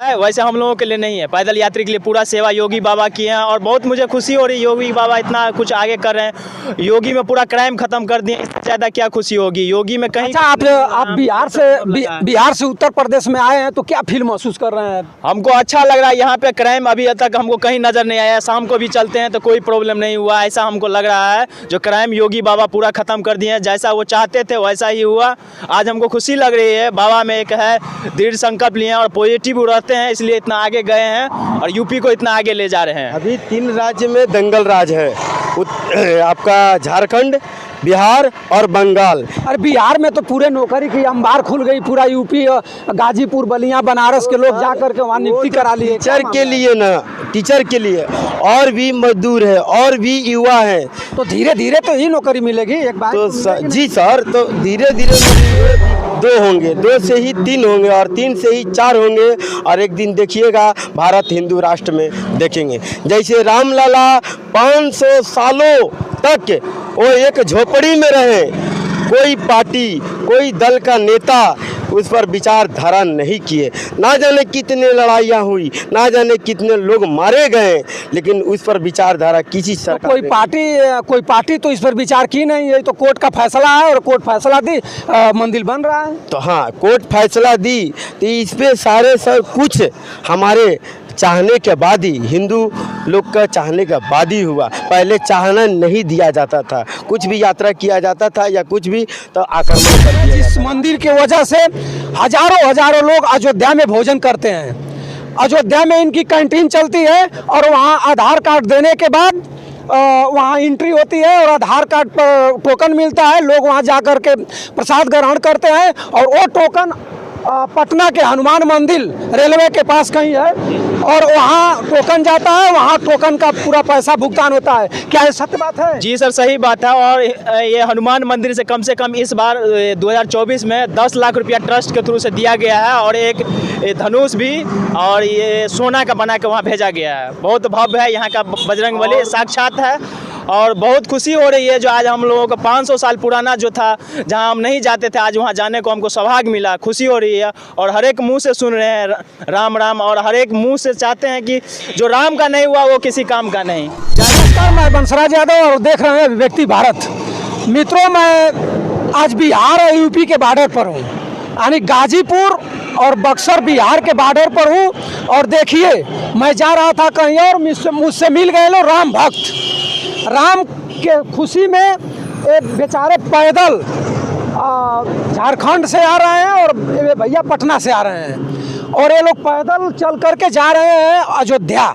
वैसे हम लोगों के लिए नहीं है, पैदल यात्री के लिए पूरा सेवा योगी बाबा किए हैं और बहुत मुझे खुशी हो रही है। योगी बाबा इतना कुछ आगे कर रहे हैं, योगी में पूरा क्राइम खत्म कर दिए, इससे ज़्यादा क्या खुशी होगी। योगी में कहीं अच्छा, आप बिहार से उत्तर प्रदेश में आए हैं तो क्या फील महसूस कर रहे हैं? हमको अच्छा लग रहा है। यहाँ पे क्राइम अभी तक हमको कहीं नज़र नहीं आया। शाम को भी चलते हैं तो कोई प्रॉब्लम नहीं हुआ, ऐसा हमको लग रहा है। जो क्राइम योगी बाबा पूरा ख़त्म कर दिए हैं, जैसा वो चाहते थे वैसा ही हुआ। आज हमको खुशी लग रही है। बाबा में एक है दृढ़ संकल्प लिए हैं और पॉजिटिव रहते हैं, इसलिए इतना आगे गए हैं और यूपी को इतना आगे ले जा रहे हैं। अभी 3 राज्य में दंगल राज है, आपका झारखंड, बिहार और बंगाल। अरे बिहार में तो पूरे नौकरी की अंबार खुल गई, पूरा यूपी, गाजीपुर, बलिया, बनारस के लोग जा करके वहाँ नियुक्ति करा लिए। टीचर के लिए ना, टीचर के लिए और भी मजदूर है और भी युवा है, तो धीरे धीरे तो ही नौकरी मिलेगी एक बार तो जी सर, तो धीरे धीरे 2 होंगे, 2 से ही 3 होंगे और 3 से ही 4 होंगे और एक दिन देखिएगा भारत हिंदू राष्ट्र में देखेंगे। जैसे रामलला 500 सालों तक वो एक झोपड़ी में रहे, कोई पार्टी, कोई दल का नेता उस पर विचारधारा नहीं किए। ना जाने कितने लड़ाइयाँ हुई, ना जाने कितने लोग मारे गए, लेकिन उस पर विचारधारा किसी सरकार कोई पार्टी तो इस पर विचार की नहीं है। तो कोर्ट का फैसला है और कोर्ट फैसला दी, मंदिर बन रहा है। तो हाँ, कोर्ट फैसला दी तो इस पे सारे सब कुछ हमारे चाहने के बाद ही, हिंदू लोग का चाहने के बाद ही हुआ। पहले चाहना नहीं दिया जाता था, कुछ भी यात्रा किया जाता था या कुछ भी तो आक्रमण कर दिया। इस मंदिर की वजह से हजारों लोग अयोध्या में भोजन करते हैं। अयोध्या में इनकी कैंटीन चलती है और वहाँ आधार कार्ड देने के बाद वहाँ एंट्री होती है और आधार कार्ड पर टोकन मिलता है। लोग वहाँ जा कर के प्रसाद ग्रहण करते हैं और वो टोकन पटना के हनुमान मंदिर रेलवे के पास कहीं है और वहाँ टोकन जाता है, वहाँ टोकन का पूरा पैसा भुगतान होता है। क्या ये सत्य बात है? जी सर, सही बात है। और ये हनुमान मंदिर से कम इस बार 2024 में 10 लाख रुपया ट्रस्ट के थ्रू से दिया गया है और एक धनुष भी और ये सोना का बना के वहाँ भेजा गया है। बहुत भव्य है, यहाँ का बजरंगबली साक्षात है और बहुत खुशी हो रही है। जो आज हम लोगों का 500 साल पुराना जो था, जहाँ हम नहीं जाते थे, आज वहाँ जाने को हमको सौभाग्य मिला, खुशी हो रही है। और हर एक मुंह से सुन रहे हैं राम राम और हर एक मुंह से चाहते हैं कि जो राम का नहीं हुआ वो किसी काम का नहीं। नमस्कार, मैं बंसराज यादव और देख रहे हैं अभिव्यक्ति भारत। मित्रों, मैं आज बिहार और यूपी के बॉर्डर पर हूँ, यानी गाजीपुर और बक्सर बिहार के बॉर्डर पर हूँ। और देखिए, मैं जा रहा था कहीं और मुझसे मिल गए लोग राम भक्त। राम के खुशी में एक बेचारे पैदल झारखंड से आ रहे हैं और ये भैया पटना से आ रहे हैं और ये लोग पैदल चल करके जा रहे हैं अयोध्या।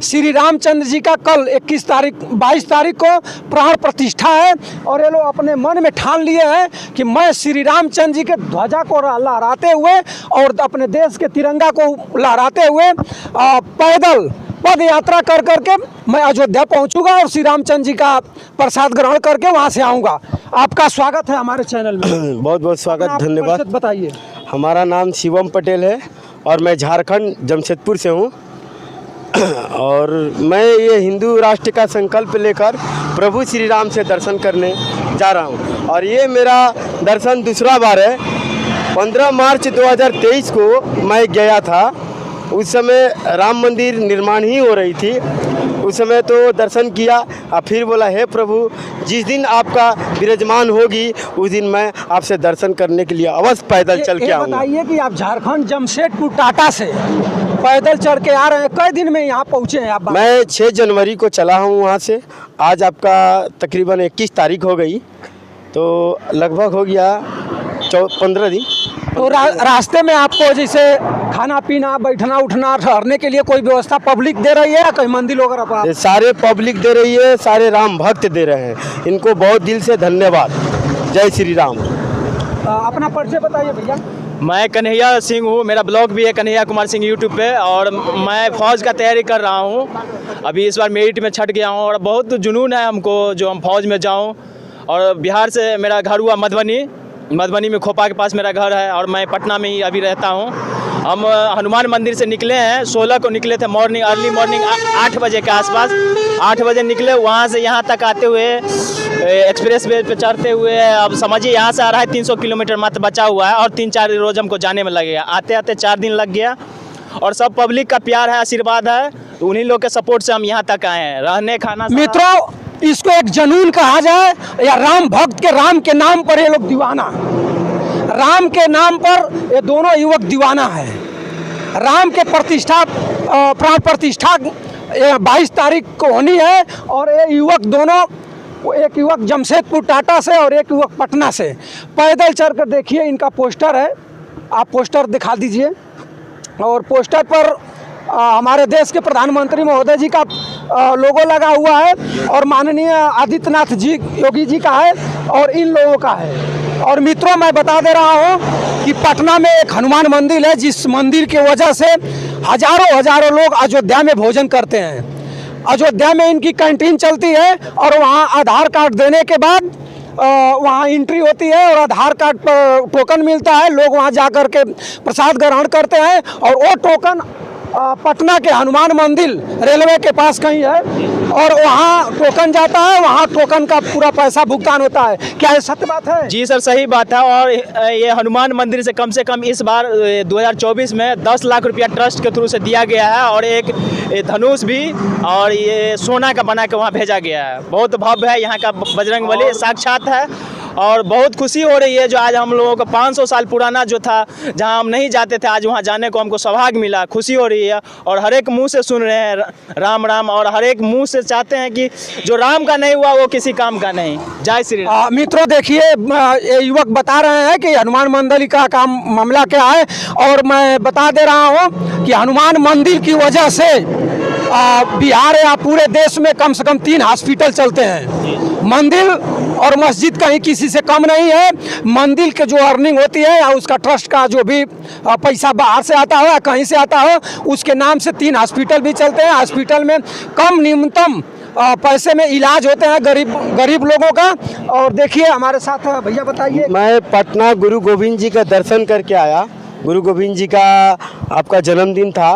श्री रामचंद्र जी का कल 22 तारीख को प्राण प्रतिष्ठा है और ये लोग अपने मन में ठान लिए हैं कि मैं श्री रामचंद्र जी के ध्वजा को लहराते हुए और अपने देश के तिरंगा को लहराते हुए पैदल पद यात्रा कर करके मैं अयोध्या पहुंचूंगा और श्री रामचंद्र जी का प्रसाद ग्रहण करके वहां से आऊँगा। आपका स्वागत है हमारे चैनल में। बहुत बहुत स्वागत, धन्यवाद। बताइए। हमारा नाम शिवम पटेल है और मैं झारखंड जमशेदपुर से हूँ और मैं ये हिंदू राष्ट्र का संकल्प लेकर प्रभु श्री राम से दर्शन करने जा रहा हूँ और ये मेरा दर्शन दूसरा बार है। 15 मार्च 2023 को मैं गया था, उस समय राम मंदिर निर्माण ही हो रही थी। उस समय तो दर्शन किया और फिर बोला, हे प्रभु, जिस दिन आपका विराजमान होगी उस दिन मैं आपसे दर्शन करने के लिए अवश्य पैदल चल के आऊँगा। बताइए कि आप झारखंड जमशेदपुर टाटा से पैदल चढ़ के आ रहे हैं, कई दिन में यहाँ पहुँचे हैं आप? मैं 6 जनवरी को चला हूँ वहाँ से। आज आपका तकरीबन 21 तारीख हो गई, तो लगभग हो गया 15 दिन। तो रास्ते में आपको जैसे खाना पीना, बैठना उठना, ठहरने के लिए कोई व्यवस्था पब्लिक दे रही है या कहीं मंदिर वगैरह पर? सारे पब्लिक दे रही है, सारे राम भक्त दे रहे हैं, इनको बहुत दिल से धन्यवाद। जय श्री राम। अपना परिचय बताइए भैया। मैं कन्हैया सिंह हूँ, मेरा ब्लॉग भी है कन्हैया कुमार सिंह यूट्यूब पे और मैं फ़ौज का तैयारी कर रहा हूँ। अभी इस बार मेरिट में छट गया हूँ और बहुत जुनून है हमको जो हम फौज में जाऊँ। और बिहार से मेरा घर हुआ मधुबनी में खोपा के पास मेरा घर है और मैं पटना में ही अभी रहता हूँ। हम हनुमान मंदिर से निकले हैं, 16 को निकले थे अर्ली मॉर्निंग 8 बजे के आसपास। 8 बजे निकले, वहाँ से यहाँ तक आते हुए एक्सप्रेस वे पे चढ़ते हुए अब समझिए यहाँ से आ रहा है 300 किलोमीटर मात्र बचा हुआ है और 3-4 रोज हमको जाने में लगेगा। आते आते 4 दिन लग गया और सब पब्लिक का प्यार है, आशीर्वाद है, तो उन्हीं लोग के सपोर्ट से हम यहाँ तक आए हैं। रहने खाना मित्रों, इसको एक जुनून कहा जाए या राम भक्त के राम के नाम पर ये लोग दीवाना, राम के नाम पर ये दोनों युवक दीवाना है। राम के प्रतिष्ठा प्राण प्रतिष्ठा 22 तारीख को होनी है और ये युवक दोनों, एक युवक जमशेदपुर टाटा से और एक युवक पटना से पैदल चल कर, देखिए इनका पोस्टर है, आप पोस्टर दिखा दीजिए। और पोस्टर पर हमारे देश के प्रधानमंत्री महोदय जी का लोगो लगा हुआ है और माननीय आदित्यनाथ जी योगी जी का है और इन लोगों का है। और मित्रों, मैं बता दे रहा हूँ कि पटना में एक हनुमान मंदिर है, जिस मंदिर की वजह से हजारों लोग अयोध्या में भोजन करते हैं। अयोध्या में इनकी कैंटीन चलती है और वहाँ आधार कार्ड देने के बाद वहाँ एंट्री होती है और आधार कार्ड पर टोकन मिलता है। लोग वहाँ जा कर के प्रसाद ग्रहण करते हैं और वो टोकन पटना के हनुमान मंदिर रेलवे के पास कहीं है और वहाँ टोकन जाता है, वहाँ टोकन का पूरा पैसा भुगतान होता है। क्या ये सत्य बात है? जी सर, सही बात है। और ये हनुमान मंदिर से कम इस बार 2024 में 10 लाख रुपया ट्रस्ट के थ्रू से दिया गया है और एक धनुष भी और ये सोना का बना के वहाँ भेजा गया है। बहुत भव्य है, यहाँ का बजरंगबली साक्षात है और बहुत खुशी हो रही है। जो आज हम लोगों का 500 साल पुराना जो था, जहाँ हम नहीं जाते थे, आज वहाँ जाने को हमको सौभाग्य मिला, खुशी हो रही है। और हर एक मुंह से सुन रहे हैं राम राम, और हर एक मुंह से चाहते हैं कि जो राम का नहीं हुआ वो किसी काम का नहीं। जय श्री राम। मित्रों, देखिए ये युवक बता रहे हैं कि हनुमान मंदिर का काम मामला क्या है और मैं बता दे रहा हूँ कि हनुमान मंदिर की वजह से बिहार या पूरे देश में कम से कम 3 हॉस्पिटल चलते हैं। मंदिर और मस्जिद कहीं किसी से कम नहीं है। मंदिर के जो अर्निंग होती है या उसका ट्रस्ट का जो भी पैसा बाहर से आता हो या कहीं से आता हो, उसके नाम से 3 हॉस्पिटल भी चलते हैं। हॉस्पिटल में कम न्यूनतम पैसे में इलाज होते हैं गरीब लोगों का। और देखिए हमारे साथ भैया, बताइए। मैं पटना गुरु गोविंद जी का दर्शन करके आया। गुरु गोविंद जी का आपका जन्मदिन था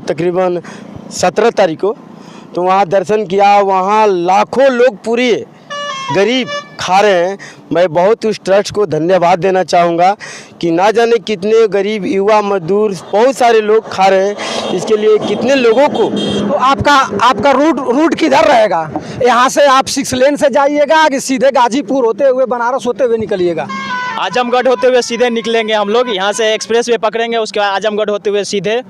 तकरीबन 17 तारीख को, तो वहाँ दर्शन किया। वहाँ लाखों लोग पूरे गरीब खा रहे हैं। मैं बहुत उस ट्रस्ट को धन्यवाद देना चाहूँगा कि ना जाने कितने गरीब युवा मजदूर बहुत सारे लोग खा रहे हैं, इसके लिए कितने लोगों को। तो आपका रूट किधर रहेगा? यहाँ से आप 6 लेन से जाइएगा कि सीधे गाजीपुर होते हुए बनारस होते हुए निकलिएगा? आजमगढ़ होते हुए सीधे निकलेंगे हम लोग। यहाँ से एक्सप्रेस वे पकड़ेंगे, उसके बाद आजमगढ़ होते हुए सीधे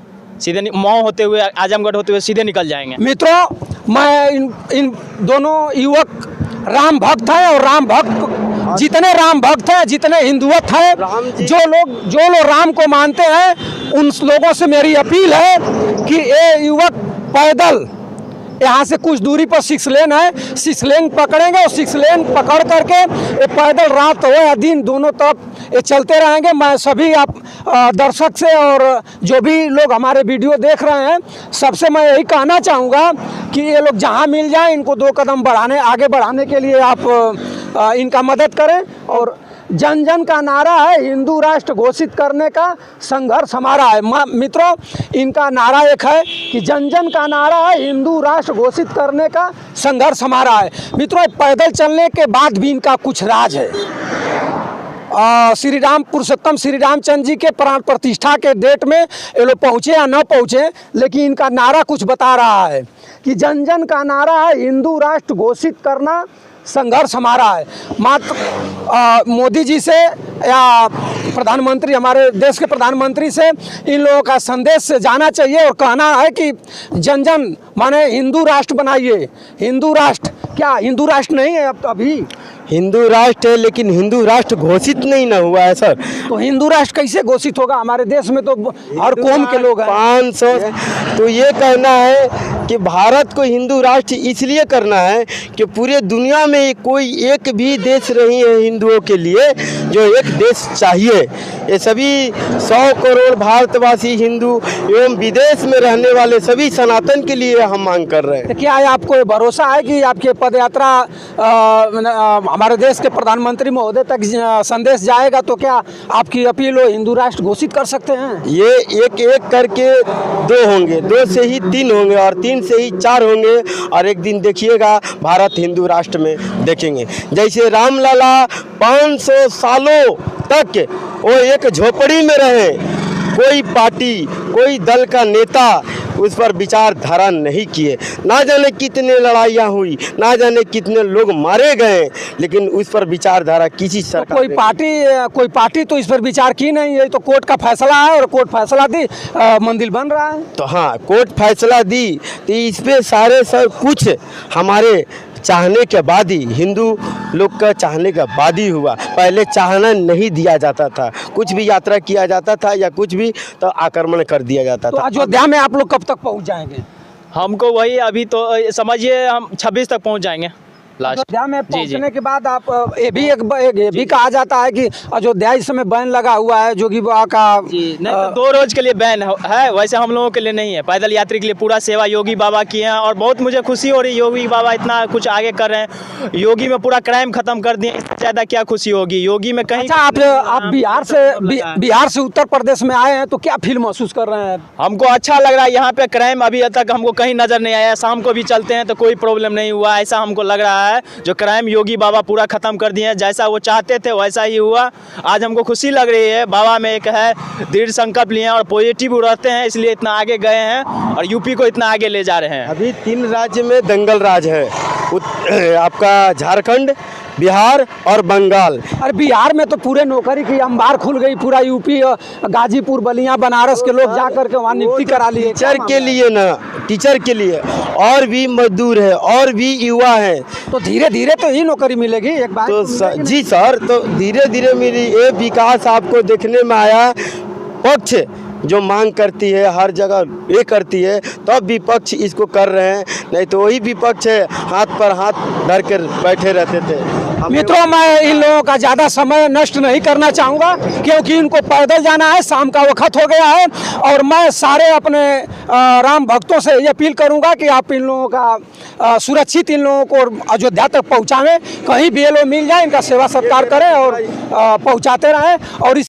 मऊ होते हुए आजमगढ़ होते हुए सीधे निकल जाएंगे। मित्रों, मैं इन दोनों युवक राम भक्त हैं और राम भक्त जितने राम भक्त हैं, जितने हिंदुवत हैं, जो लोग राम को मानते हैं, उन लोगों से मेरी अपील है कि ये युवक पैदल यहाँ से कुछ दूरी पर 6 लेन है, 6 लेन पकड़ेंगे और 6 लेन पकड़ करके ये पैदल रात हो या दिन दोनों तरफ ये चलते रहेंगे। मैं सभी आप दर्शक से और जो भी लोग हमारे वीडियो देख रहे हैं, सबसे मैं यही कहना चाहूँगा कि ये लोग जहाँ मिल जाए इनको 2 कदम आगे बढ़ाने के लिए आप इनका मदद करें। और जन जन का नारा है, हिंदू राष्ट्र घोषित करने का संघर्ष हमारा है। मित्रों, इनका नारा एक है कि जन जन का नारा है, हिंदू राष्ट्र घोषित करने का संघर्ष हमारा है। मित्रों, पैदल चलने के बाद भी इनका कुछ राज है। श्री राम पुरुषोत्तम श्री रामचंद्र जी के प्राण प्रतिष्ठा के डेट में ये लोग पहुँचे या न पहुँचे, लेकिन इनका नारा कुछ बता रहा है कि जन जन का नारा है, हिंदू राष्ट्र घोषित करना संघर्ष हमारा है। मात्र मोदी जी से या प्रधानमंत्री, हमारे देश के प्रधानमंत्री से इन लोगों का संदेश जाना चाहिए और कहना है कि जन जन माने हिंदू राष्ट्र बनाइए। हिंदू राष्ट्र क्या हिंदू राष्ट्र नहीं है? अब अभी हिंदू राष्ट्र है, लेकिन हिंदू राष्ट्र घोषित नहीं ना हुआ है सर। तो हिंदू राष्ट्र कैसे घोषित होगा? हमारे देश में तो हर कौम के लोग हैं। 500। तो ये कहना है कि भारत को हिंदू राष्ट्र इसलिए करना है कि पूरे दुनिया में कोई एक भी देश नहीं है हिंदुओं के लिए जो एक देश चाहिए। ये सभी 100 करोड़ भारतवासी हिंदू एवं विदेश में रहने वाले सभी सनातन के लिए हम मांग कर रहे हैं। तो क्या आपको भरोसा है कि आपकी पदयात्रा हमारे देश के प्रधानमंत्री महोदय तक संदेश जाएगा? तो क्या आपकी अपील हो हिंदू राष्ट्र घोषित कर सकते हैं? ये एक एक करके 2 होंगे, 2 से ही 3 होंगे और 3 से ही 4 होंगे और एक दिन देखिएगा भारत हिंदू राष्ट्र में देखेंगे। जैसे रामलला 500 सालों तक वो एक झोपड़ी में रहे, कोई पार्टी, कोई दल का नेता उस पर विचारधारा नहीं किए। ना जाने कितने लड़ाइयाँ हुई, ना जाने कितने लोग मारे गए, लेकिन उस पर विचारधारा किसी तो सरकार कोई पार्टी तो इस पर विचार की नहीं है। तो कोर्ट का फैसला है और कोर्ट फैसला दी, मंदिर बन रहा है। तो हाँ, कोर्ट फैसला दी तो इस पे सारे सब कुछ हमारे चाहने के बाद ही, हिंदू लोग का चाहने के बाद ही हुआ। पहले चाहना नहीं दिया जाता था, कुछ भी यात्रा किया जाता था या कुछ भी तो आक्रमण कर दिया जाता तो था। अयोध्या में आप लोग कब तक पहुंच जाएंगे? हमको वही अभी तो समझिए हम 26 तक पहुंच जाएंगे लास्ट। अयोध्या में जी, जी। पहुंचने के बाद आप ये भी कहा जाता है कि अयोध्या इस समय बैन लगा हुआ है जोगी बाबा का। नहीं तो 2 रोज के लिए बैन है, वैसे हम लोगों के लिए नहीं है। पैदल यात्री के लिए पूरा सेवा योगी बाबा किए हैं और बहुत मुझे खुशी हो रही है। योगी बाबा इतना कुछ आगे कर रहे हैं, योगी में पूरा क्राइम खत्म कर दिए, इससे ज़्यादा क्या खुशी होगी। योगी में कहीं अच्छा, आप बिहार से उत्तर प्रदेश में आए हैं तो क्या फील महसूस कर रहे हैं? हमको अच्छा लग रहा है। यहाँ पे क्राइम अभी तक हमको कहीं नज़र नहीं आया। शाम को भी चलते हैं तो कोई प्रॉब्लम नहीं हुआ, ऐसा हमको लग रहा है। जो क्राइम योगी बाबा पूरा ख़त्म कर दिए हैं, जैसा वो चाहते थे वैसा ही हुआ। आज हमको खुशी लग रही है। बाबा में एक है दृढ़ संकल्प लिए हैं और पॉजिटिव रहते हैं, इसलिए इतना आगे गए हैं और यूपी को इतना आगे ले जा रहे हैं। अभी 3 राज्य में दंगल राज है, आपका झारखंड, बिहार और बंगाल। अरे बिहार में तो पूरे नौकरी की अंबार खुल गई। पूरा यूपी, गाजीपुर, बलिया, बनारस के लोग जा करके वहाँ नियुक्ति करा लिए। टीचर के लिए ना, टीचर के लिए और भी मजदूर है और भी युवा है। तो धीरे धीरे तो ही नौकरी मिलेगी एक बार तो जी सर, तो धीरे धीरे मेरी ये विकास आपको देखने में आया। पक्ष जो मांग करती है हर जगह ये करती है, तब विपक्ष इसको कर रहे हैं, नहीं तो वही विपक्ष है हाथ पर हाथ धर कर बैठे रहते थे। मित्रों, मैं इन लोगों का ज़्यादा समय नष्ट नहीं करना चाहूँगा क्योंकि इनको पैदल जाना है, शाम का वक्त हो गया है। और मैं सारे अपने राम भक्तों से ये अपील करूँगा कि आप इन लोगों का सुरक्षित इन लोगों को अयोध्या तक पहुँचावें। कहीं भी ये लोग मिल जाए, इनका सेवा सत्कार करें और पहुँचाते रहें। और इस